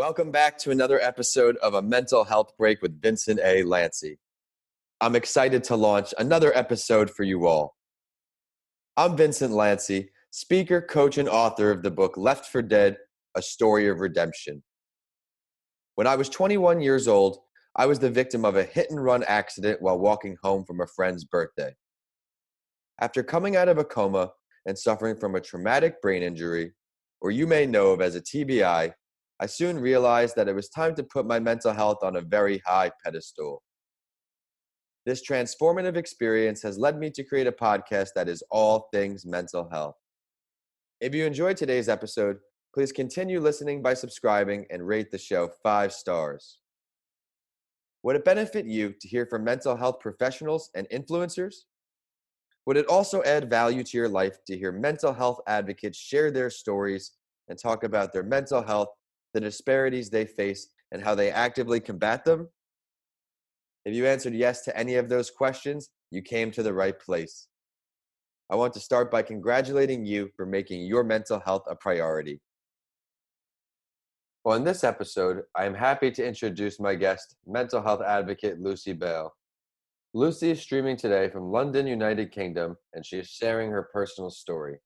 Welcome back to another episode of A Mental Health Break with Vincent A. Lanci. I'm excited to launch another episode for you all. I'm Vincent Lanci, speaker, coach, and author of the book Left for Dead, A Story of Redemption. When I was 21 years old, I was the victim of a hit-and-run accident while walking home from a friend's birthday. After coming out of a coma and suffering from a traumatic brain injury, or you may know of as a TBI, I soon realized that it was time to put my mental health on a very high pedestal. This transformative experience has led me to create a podcast that is all things mental health. If you enjoyed today's episode, please continue listening by subscribing and rate the show 5 stars. Would it benefit you to hear from mental health professionals and influencers? Would it also add value to your life to hear mental health advocates share their stories and talk about their mental health, the disparities they face, and how they actively combat them? If you answered yes to any of those questions, you came to the right place. I want to start by congratulating you for making your mental health a priority. Well, in this episode, I am happy to introduce my guest, mental health advocate Lucy Bale. Lucy is streaming today from London, United Kingdom, and she is sharing her personal story.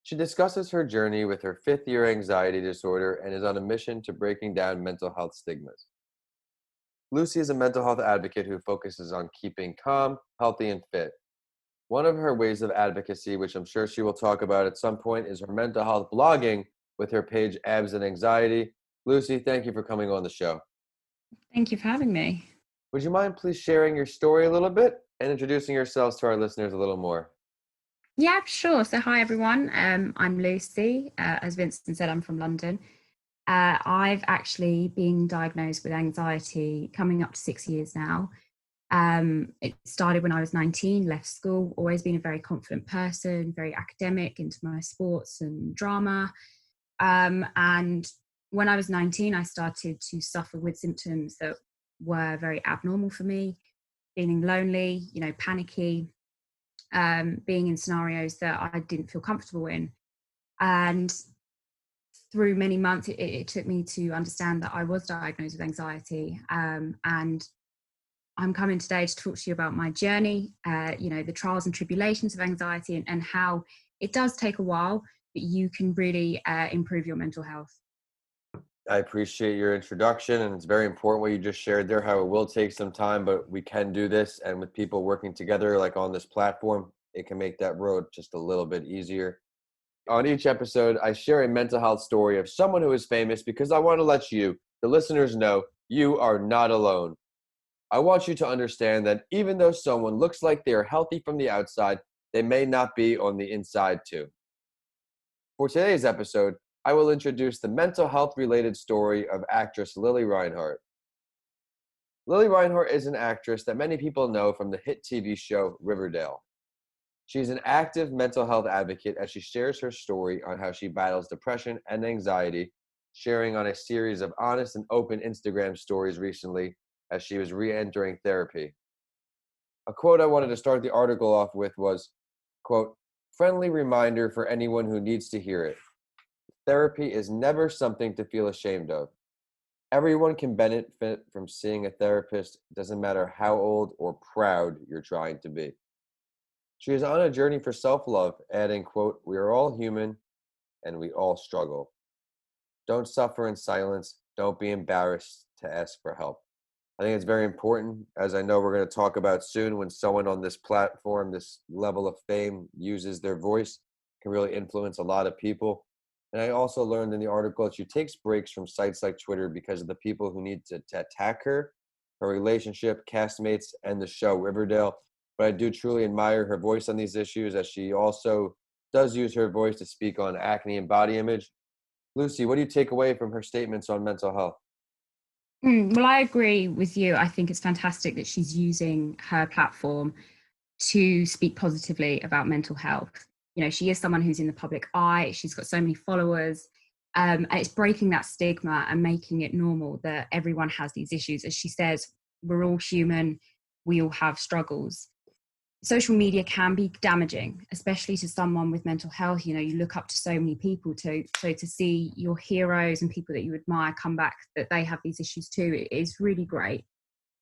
She discusses her journey with her 5th-year anxiety disorder and is on a mission to breaking down mental health stigmas. Lucy is a mental health advocate who focuses on keeping calm, healthy, and fit. One of her ways of advocacy, which I'm sure she will talk about at some point, is her mental health blogging with her page Abs and Anxiety. Lucy, thank you for coming on the show. Thank you for having me. Would you mind please sharing your story a little bit and introducing yourselves to our listeners a little more? Yeah, sure. So hi, everyone. I'm Lucy. As Vincent said, I'm from London. I've actually been diagnosed with anxiety coming up to 6 years now. It started when I was 19, left school, always been a very confident person, very academic, into my sports and drama. And when I was 19, I started to suffer with symptoms that were very abnormal for me, feeling lonely, panicky, being in scenarios that I didn't feel comfortable in. And through many months, it took me to understand that I was diagnosed with anxiety. And I'm coming today to talk to you about my journey, the trials and tribulations of anxiety and how it does take a while, but you can really improve your mental health. I appreciate your introduction, and it's very important what you just shared there, how it will take some time, but we can do this. And with people working together, like on this platform, it can make that road just a little bit easier. On each episode, I share a mental health story of someone who is famous because I want to let you, the listeners, know you are not alone. I want you to understand that even though someone looks like they are healthy from the outside, they may not be on the inside too. For today's episode, I will introduce the mental health related story of actress Lili Reinhart. Lili Reinhart is an actress that many people know from the hit TV show Riverdale. She's an active mental health advocate as she shares her story on how she battles depression and anxiety, sharing on a series of honest and open Instagram stories recently as she was re-entering therapy. A quote I wanted to start the article off with was, quote, "Friendly reminder for anyone who needs to hear it. Therapy is never something to feel ashamed of. Everyone can benefit from seeing a therapist. It doesn't matter how old or proud you're trying to be." She is on a journey for self-love, adding, quote, "We are all human and we all struggle. Don't suffer in silence. Don't be embarrassed to ask for help." I think it's very important, as I know we're going to talk about soon, when someone on this platform, this level of fame, uses their voice, can really influence a lot of people. And I also learned in the article that she takes breaks from sites like Twitter because of the people who need to attack her relationship, castmates, and the show Riverdale. But I do truly admire her voice on these issues, as she also does use her voice to speak on acne and body image. Lucy, what do you take away from her statements on mental health? Well, I agree with you. I think it's fantastic that she's using her platform to speak positively about mental health. She is someone who's in the public eye. She's got so many followers. And it's breaking that stigma and making it normal that everyone has these issues. As she says, we're all human. We all have struggles. social media can be damaging, especially to someone with mental health. You know, you look up to so many people, so to see your heroes and people that you admire come back that they have these issues too, it is really great.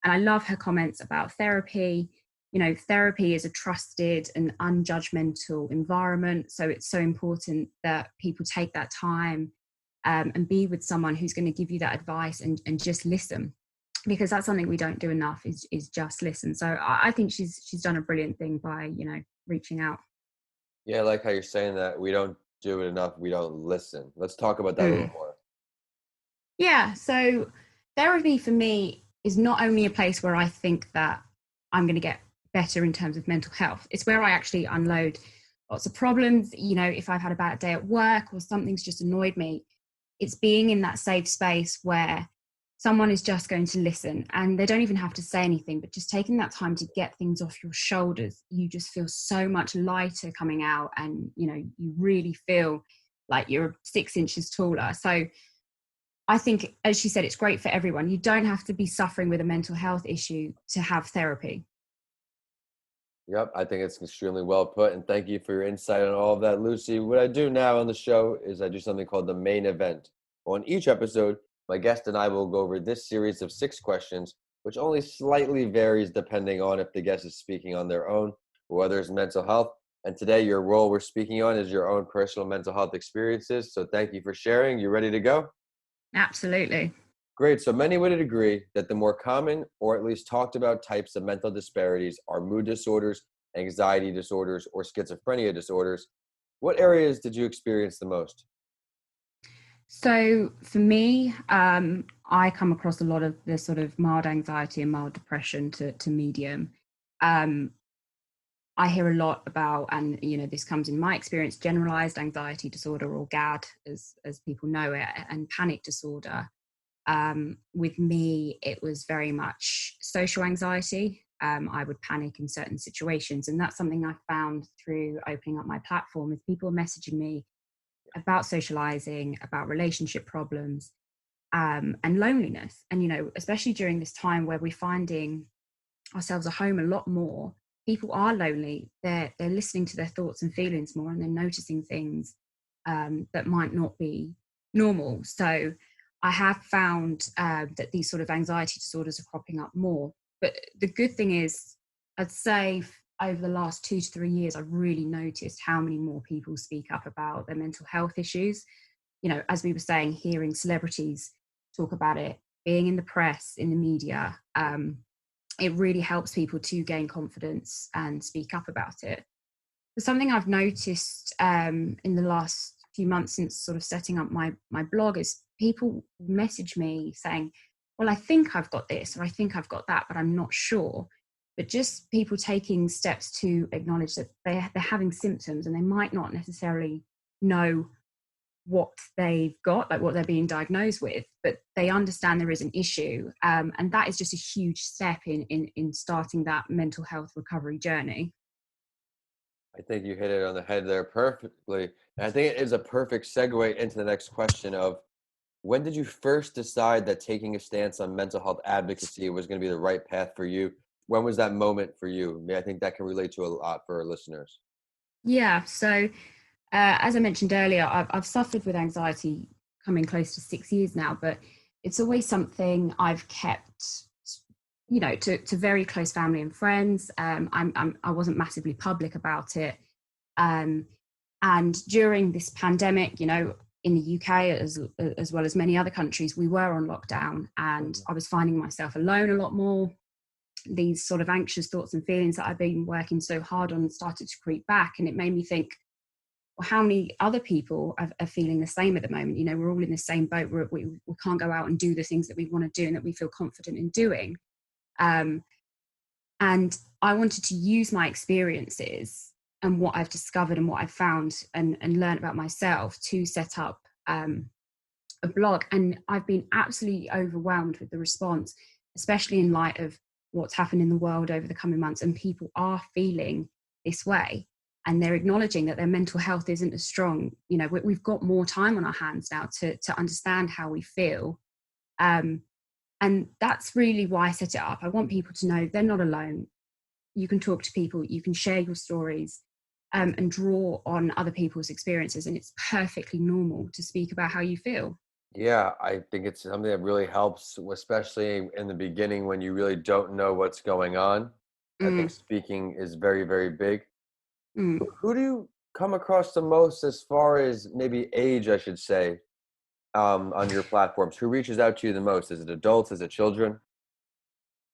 And I love her comments about therapy. You know, therapy is a trusted and unjudgmental environment, so it's so important that people take that time and be with someone who's going to give you that advice and just listen, because that's something we don't do enough, is just listen. So I think she's done a brilliant thing by, you know, reaching out. Yeah, I like how you're saying that we don't do it enough. We don't listen. Let's talk about that a little Mm. more. Yeah, so therapy for me is not only a place where I think that I'm going to get better in terms of mental health, it's where I actually unload lots of problems. You know, if I've had a bad day at work or something's just annoyed me, it's being in that safe space where someone is just going to listen, and they don't even have to say anything, but just taking that time to get things off your shoulders, you just feel so much lighter coming out, and you know, you really feel like you're 6 inches taller. So I think, as she said, it's great for everyone. You don't have to be suffering with a mental health issue to have therapy. Yep, I think it's extremely well put, and thank you for your insight on all of that, Lucy. What I do now on the show is I do something called the main event. On each episode, my guest and I will go over this series of 6 questions, which only slightly varies depending on if the guest is speaking on their own or whether it's mental health. And today, your role we're speaking on is your own personal mental health experiences. So thank you for sharing. You ready to go? Absolutely. Great. So many would agree that the more common or at least talked about types of mental disparities are mood disorders, anxiety disorders, or schizophrenia disorders. What areas did you experience the most? So for me, I come across a lot of the sort of mild anxiety and mild depression to medium. Um, I hear a lot about, and you know, this comes in my experience, generalized anxiety disorder, or GAD, as people know it, and panic disorder. With me, it was very much social anxiety. I would panic in certain situations, and that's something I found through opening up my platform. Is people messaging me about socializing, about relationship problems, and loneliness. And you know, especially during this time where we're finding ourselves at home a lot more, people are lonely. They're listening to their thoughts and feelings more, and they're noticing things that might not be normal. So I have found that these sort of anxiety disorders are cropping up more. But the good thing is, I'd say over the last 2 to 3 years, I've really noticed how many more people speak up about their mental health issues. You know, as we were saying, hearing celebrities talk about it, being in the press, in the media, it really helps people to gain confidence and speak up about it. But something I've noticed in the last few months since sort of setting up my blog is people message me saying, well, I think I've got this or I think I've got that, but I'm not sure. But just people taking steps to acknowledge that they're having symptoms and they might not necessarily know what they've got, like what they're being diagnosed with, but they understand there is an issue. And that is just a huge step in starting that mental health recovery journey. I think you hit it on the head there perfectly. And I think it is a perfect segue into the next question of when did you first decide that taking a stance on mental health advocacy was going to be the right path for you? When was that moment for you? I mean, I think that can relate to a lot for our listeners. Yeah. So, as I mentioned earlier, I've suffered with anxiety coming close to 6 years now, but it's always something I've kept, you know, to very close family and friends. I wasn't massively public about it. Um, and during this pandemic, you know, in the UK as well as many other countries, we were on lockdown, and I was finding myself alone a lot more. These sort of anxious thoughts and feelings that I've been working so hard on started to creep back, and it made me think, well, how many other people are feeling the same at the moment? You know, we're all in the same boat. We can't go out and do the things that we want to do and that we feel confident in doing. Um, and I wanted to use my experiences and what I've discovered and what I've found and learned about myself to set up a blog. And I've been absolutely overwhelmed with the response, especially in light of what's happened in the world over the coming months. And people are feeling this way. And they're acknowledging that their mental health isn't as strong. You know, we've got more time on our hands now to understand how we feel. And that's really why I set it up. I want people to know they're not alone. you can talk to people, you can share your stories, and draw on other people's experiences. And it's perfectly normal to speak about how you feel. Yeah, I think it's something that really helps, especially in the beginning when you really don't know what's going on. I think Mm, speaking is very, very big. mm. Who do you come across the most as far as maybe age, I should say, on your platforms? Who reaches out to you the most? Is it adults? Is it children?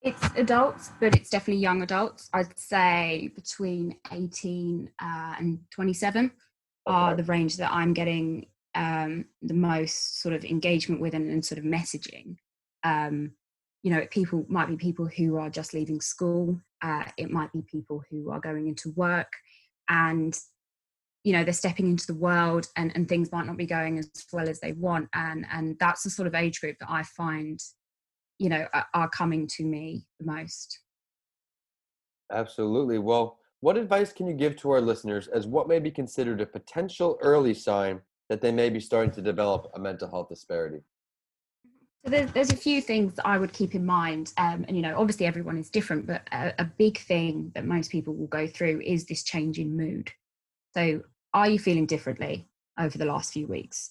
It's adults, but it's definitely young adults. I'd say between 18 and 27 are Okay. the range that I'm getting the most sort of engagement with, and sort of messaging. Um, people might be people who are just leaving school. It might be people who are going into work, and they're stepping into the world, and things might not be going as well as they want. And that's the sort of age group that I find are coming to me the most. Absolutely. Well, what advice can you give to our listeners as what may be considered a potential early sign that they may be starting to develop a mental health disparity? So there's a few things that I would keep in mind, and obviously everyone is different, but a big thing that most people will go through is this change in mood. So are you feeling differently over the last few weeks?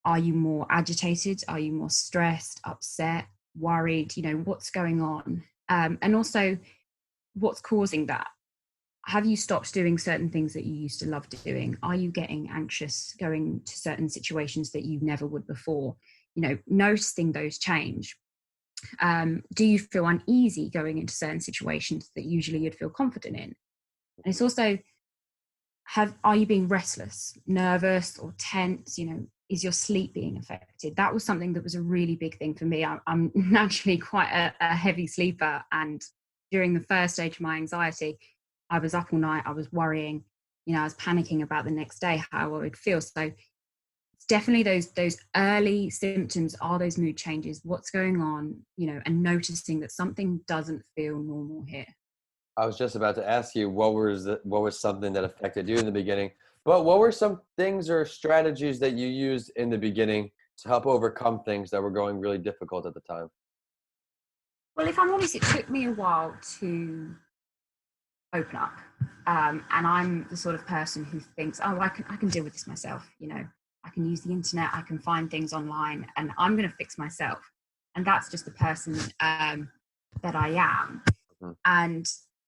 Are you more agitated? Are you more stressed, upset, worried? What's going on? And also, what's causing that? Have you stopped doing certain things that you used to love doing? Are you getting anxious going to certain situations that you never would before? Noticing those change. Do you feel uneasy going into certain situations that usually you'd feel confident in? And it's also, are you being restless, nervous, or tense? Is your sleep being affected? That was something that was a really big thing for me. I'm naturally quite a heavy sleeper, and during the first stage of my anxiety, I was up all night. I was worrying. I was panicking about the next day, how I would feel. So it's definitely those early symptoms are those mood changes. What's going on? And noticing that something doesn't feel normal here. I was just about to ask you what was something that affected you in the beginning, but what were some things or strategies that you used in the beginning to help overcome things that were going really difficult at the time? Well, if I'm honest, it took me a while to open up. And I'm the sort of person who thinks, oh, I can deal with this myself. I can use the internet, I can find things online, and I'm going to fix myself. And that's just the person that I am. Mhm. And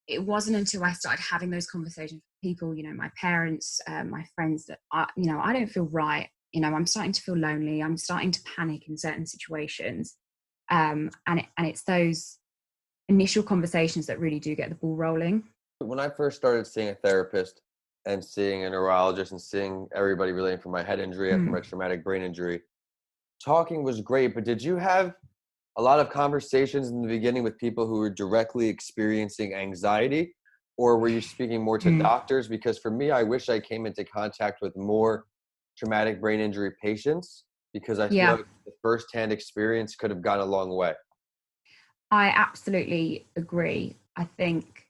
it wasn't until I started having those conversations with people, my parents, my friends, that I don't feel right. I'm starting to feel lonely. I'm starting to panic in certain situations. And it's those initial conversations that really do get the ball rolling. When I first started seeing a therapist and seeing a neurologist and seeing everybody relating from my head injury after my Mm. traumatic brain injury, talking was great, but did you have a lot of conversations in the beginning with people who were directly experiencing anxiety, or were you speaking more to Mm. doctors? Because for me, I wish I came into contact with more traumatic brain injury patients because I feel Yeah, like the firsthand experience could have gone a long way. I absolutely agree. I think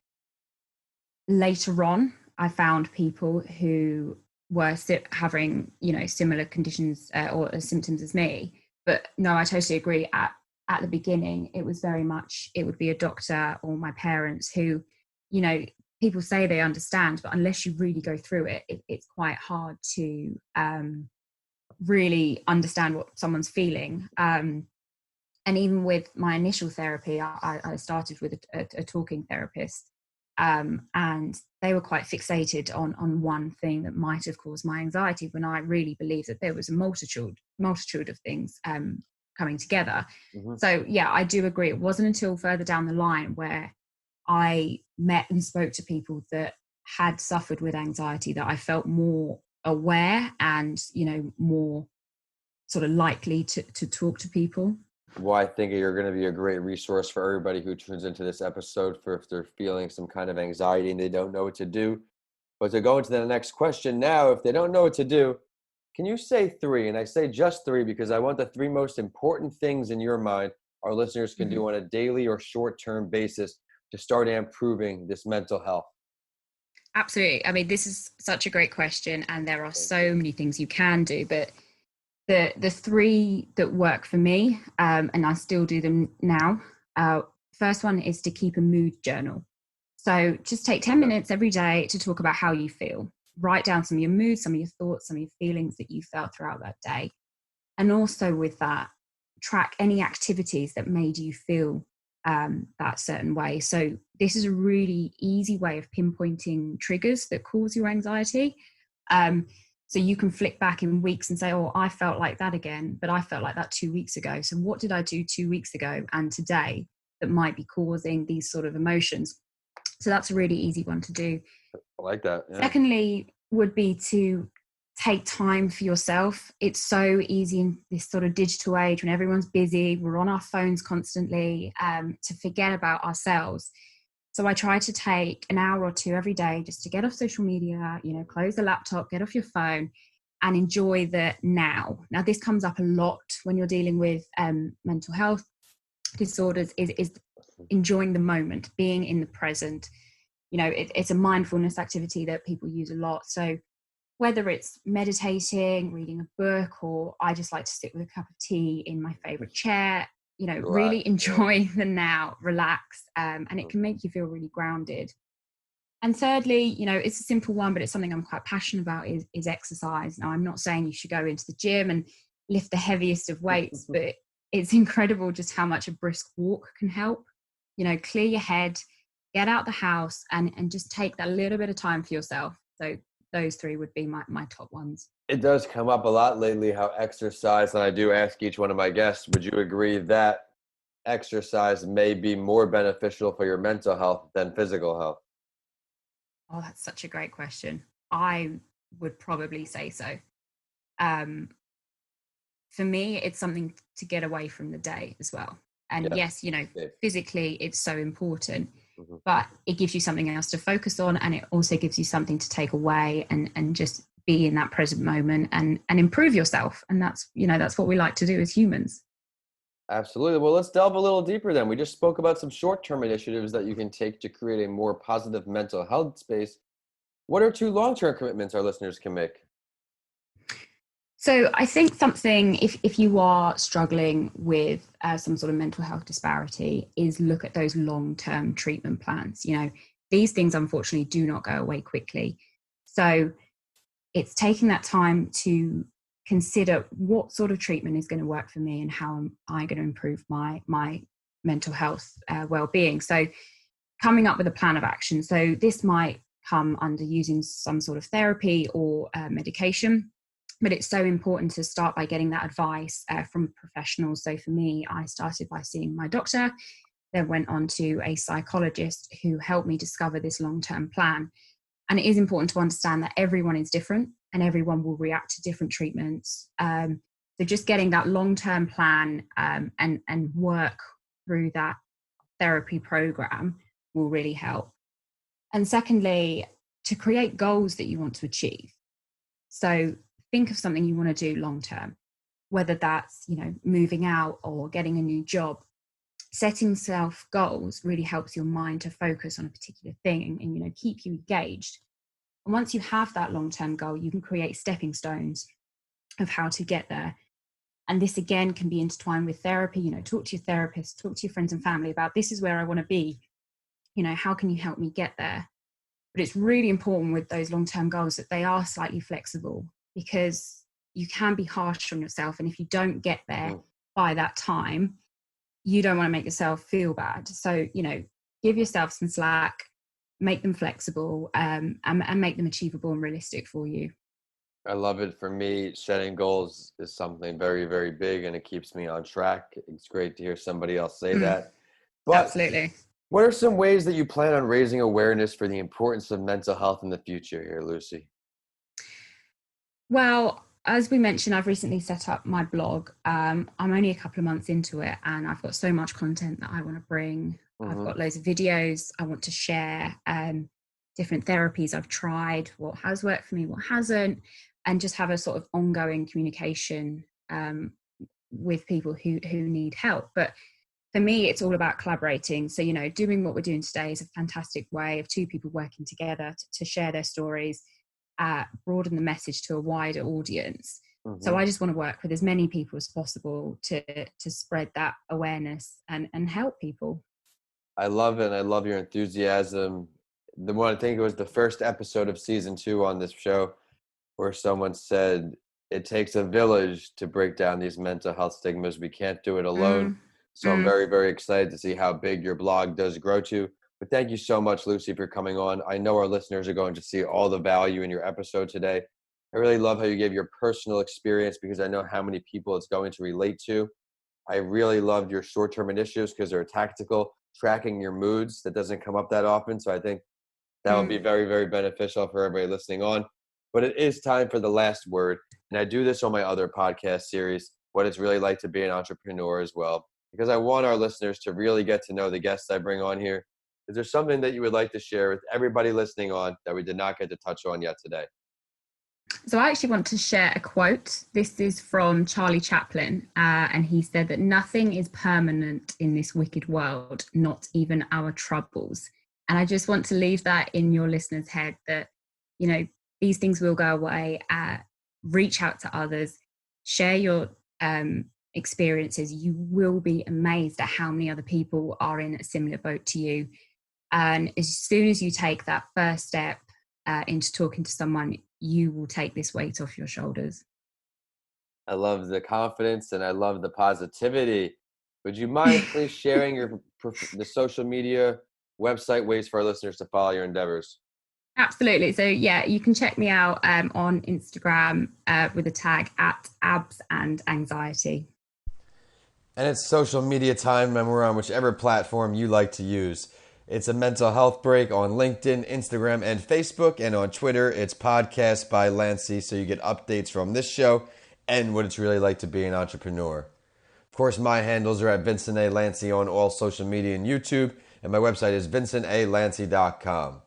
later on, I found people who were having, similar conditions or symptoms as me. But no, I totally agree. At the beginning, it was very much, it would be a doctor or my parents who, you know, people say they understand, but unless you really go through it's quite hard to really understand what someone's feeling. And even with my initial therapy, I started with a talking therapist, and they were quite fixated on one thing that might have caused my anxiety, when I really believe that there was a multitude of things coming together. Hmm. So yeah, I do agree. It wasn't until further down the line where I met and spoke to people that had suffered with anxiety that I felt more aware and more sort of likely to talk to people. Well, I think you're going to be a great resource for everybody who tunes into this episode for if they're feeling some kind of anxiety and they don't know what to do. But to go into the next question now, if they don't know what to do, can you say three? And I say just three because I want the three most important things in your mind our listeners can Mhm. do on a daily or short-term basis to start improving this mental health. Absolutely. I mean, this is such a great question, and there are Thank you. so many things you can do. But the three that work for me, and I still do them now. First one is to keep a mood journal. So just take 10 minutes every day to talk about how you feel. Write down some of your moods, some of your thoughts, some of your feelings that you felt throughout that day. And also with that, track any activities that made you feel that certain way. So this is a really easy way of pinpointing triggers that cause your anxiety. So you can flick back in weeks and say, oh, I felt like that again, but I felt like that 2 weeks ago. So what did I do 2 weeks ago and today that might be causing these sort of emotions? So that's a really easy one to do. I like that. Yeah. Secondly, would be to take time for yourself. It's so easy in this sort of digital age when everyone's busy, we're on our phones constantly, to forget about ourselves. So I try to take an hour or two every day just to get off social media, close the laptop, get off your phone and enjoy the now. Now, this comes up a lot when you're dealing with mental health disorders, is enjoying the moment, being in the present. It's a mindfulness activity that people use a lot. So whether it's meditating, reading a book, or I just like to sit with a cup of tea in my favorite chair, really enjoy the now, relax, and it can make you feel really grounded. And thirdly, it's a simple one, but it's something I'm quite passionate about is exercise. Now, I'm not saying you should go into the gym and lift the heaviest of weights, but it's incredible just how much a brisk walk can help. Clear your head, get out the house and just take that little bit of time for yourself. So those three would be my top ones. It does come up a lot lately, how exercise, and I do ask each one of my guests, would you agree that exercise may be more beneficial for your mental health than physical health? Oh, that's such a great question. I would probably say so. Um, for me, it's something to get away from the day as well. And yes, physically it's so important, but it gives you something else to focus on. And it also gives you something to take away and just be in that present moment and improve yourself. And that's what we like to do as humans. Absolutely. Well, let's delve a little deeper then. We just spoke about some short-term initiatives that you can take to create a more positive mental health space. What are 2 long-term commitments our listeners can make? So I think something, if you are struggling with some sort of mental health disparity, is look at those long-term treatment plans. These things unfortunately do not go away quickly. So it's taking that time to consider what sort of treatment is going to work for me and how am I going to improve my mental health well-being. So coming up with a plan of action. So this might come under using some sort of therapy or medication. But it's so important to start by getting that advice from professionals. So for me, I started by seeing my doctor, then went on to a psychologist who helped me discover this long-term plan. And it is important to understand that everyone is different and everyone will react to different treatments. So just getting that long-term plan and work through that therapy program will really help. And secondly, to create goals that you want to achieve. So think of something you want to do long term, whether that's, moving out or getting a new job. Setting self goals really helps your mind to focus on a particular thing and keep you engaged. And once you have that long term goal, you can create stepping stones of how to get there. And this again can be intertwined with therapy. Talk to your therapist, talk to your friends and family about this is where I want to be. How can you help me get there? But it's really important with those long term goals that they are slightly flexible, because you can be harsh on yourself. And if you don't get there by that time, you don't want to make yourself feel bad. So, give yourself some slack, make them flexible, and make them achievable and realistic for you. I love it. For me, setting goals is something very, very big and it keeps me on track. It's great to hear somebody else say that. But Absolutely. what are some ways that you plan on raising awareness for the importance of mental health in the future here, Lucy? Well, as we mentioned, I've recently set up my blog. I'm only a couple of months into it and I've got so much content that I want to bring. I've got loads of videos I want to share, different therapies I've tried, what has worked for me, what hasn't, and just have a sort of ongoing communication with people who need help. But for me, it's all about collaborating. So, doing what we're doing today is a fantastic way of 2 people working together to share their stories, broaden the message to a wider audience. So I just want to work with as many people as possible to spread that awareness and help people. I love it. And I love your enthusiasm. The one, I think it was the first episode of season 2 on this show where someone said it takes a village to break down these mental health stigmas. We can't do it alone. Mm, So I'm mm. very, very excited to see how big your blog does grow to. But thank you so much, Lucy, for coming on. I know our listeners are going to see all the value in your episode today. I really love how you gave your personal experience because I know how many people it's going to relate to. I really loved your short-term initiatives because they're tactical, tracking your moods that doesn't come up that often. So I think that would be Mm. very, very beneficial for everybody listening on. But it is time for the last word. And I do this on my other podcast series, What It's Really Like to Be an Entrepreneur as well, because I want our listeners to really get to know the guests I bring on here. Is there something that you would like to share with everybody listening on that we did not get to touch on yet today? So I actually want to share a quote. This is from Charlie Chaplin, and he said that nothing is permanent in this wicked world, not even our troubles. And I just want to leave that in your listeners' head that, you know, these things will go away. Reach out to others, share your experiences. You will be amazed at how many other people are in a similar boat to you. And as soon as you take that first step into talking to someone, you will take this weight off your shoulders. I love the confidence and I love the positivity. Would you mind please sharing the social media website ways for our listeners to follow your endeavors? Absolutely. So yeah, you can check me out on Instagram with the tag at abs and anxiety. And it's social media time, and we're on whichever platform you like to use. It's a mental health break on LinkedIn, Instagram, and Facebook. And on Twitter, it's Podcast by Lanci, so you get updates from this show and what it's really like to be an entrepreneur. Of course, my handles are at Vincent A. Lanci on all social media and YouTube, and my website is vincentalanci.com.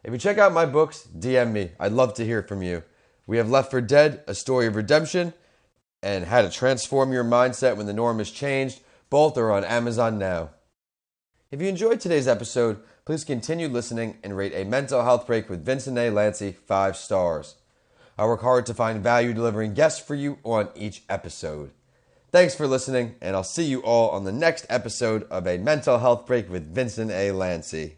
If you check out my books, DM me. I'd love to hear from you. We have Left for Dead, A Story of Redemption, and How to Transform Your Mindset When the Norm Has Changed. Both are on Amazon now. If you enjoyed today's episode, please continue listening and rate A Mental Health Break with Vincent A. Lanci 5 stars. I work hard to find value delivering guests for you on each episode. Thanks for listening, and I'll see you all on the next episode of A Mental Health Break with Vincent A. Lanci.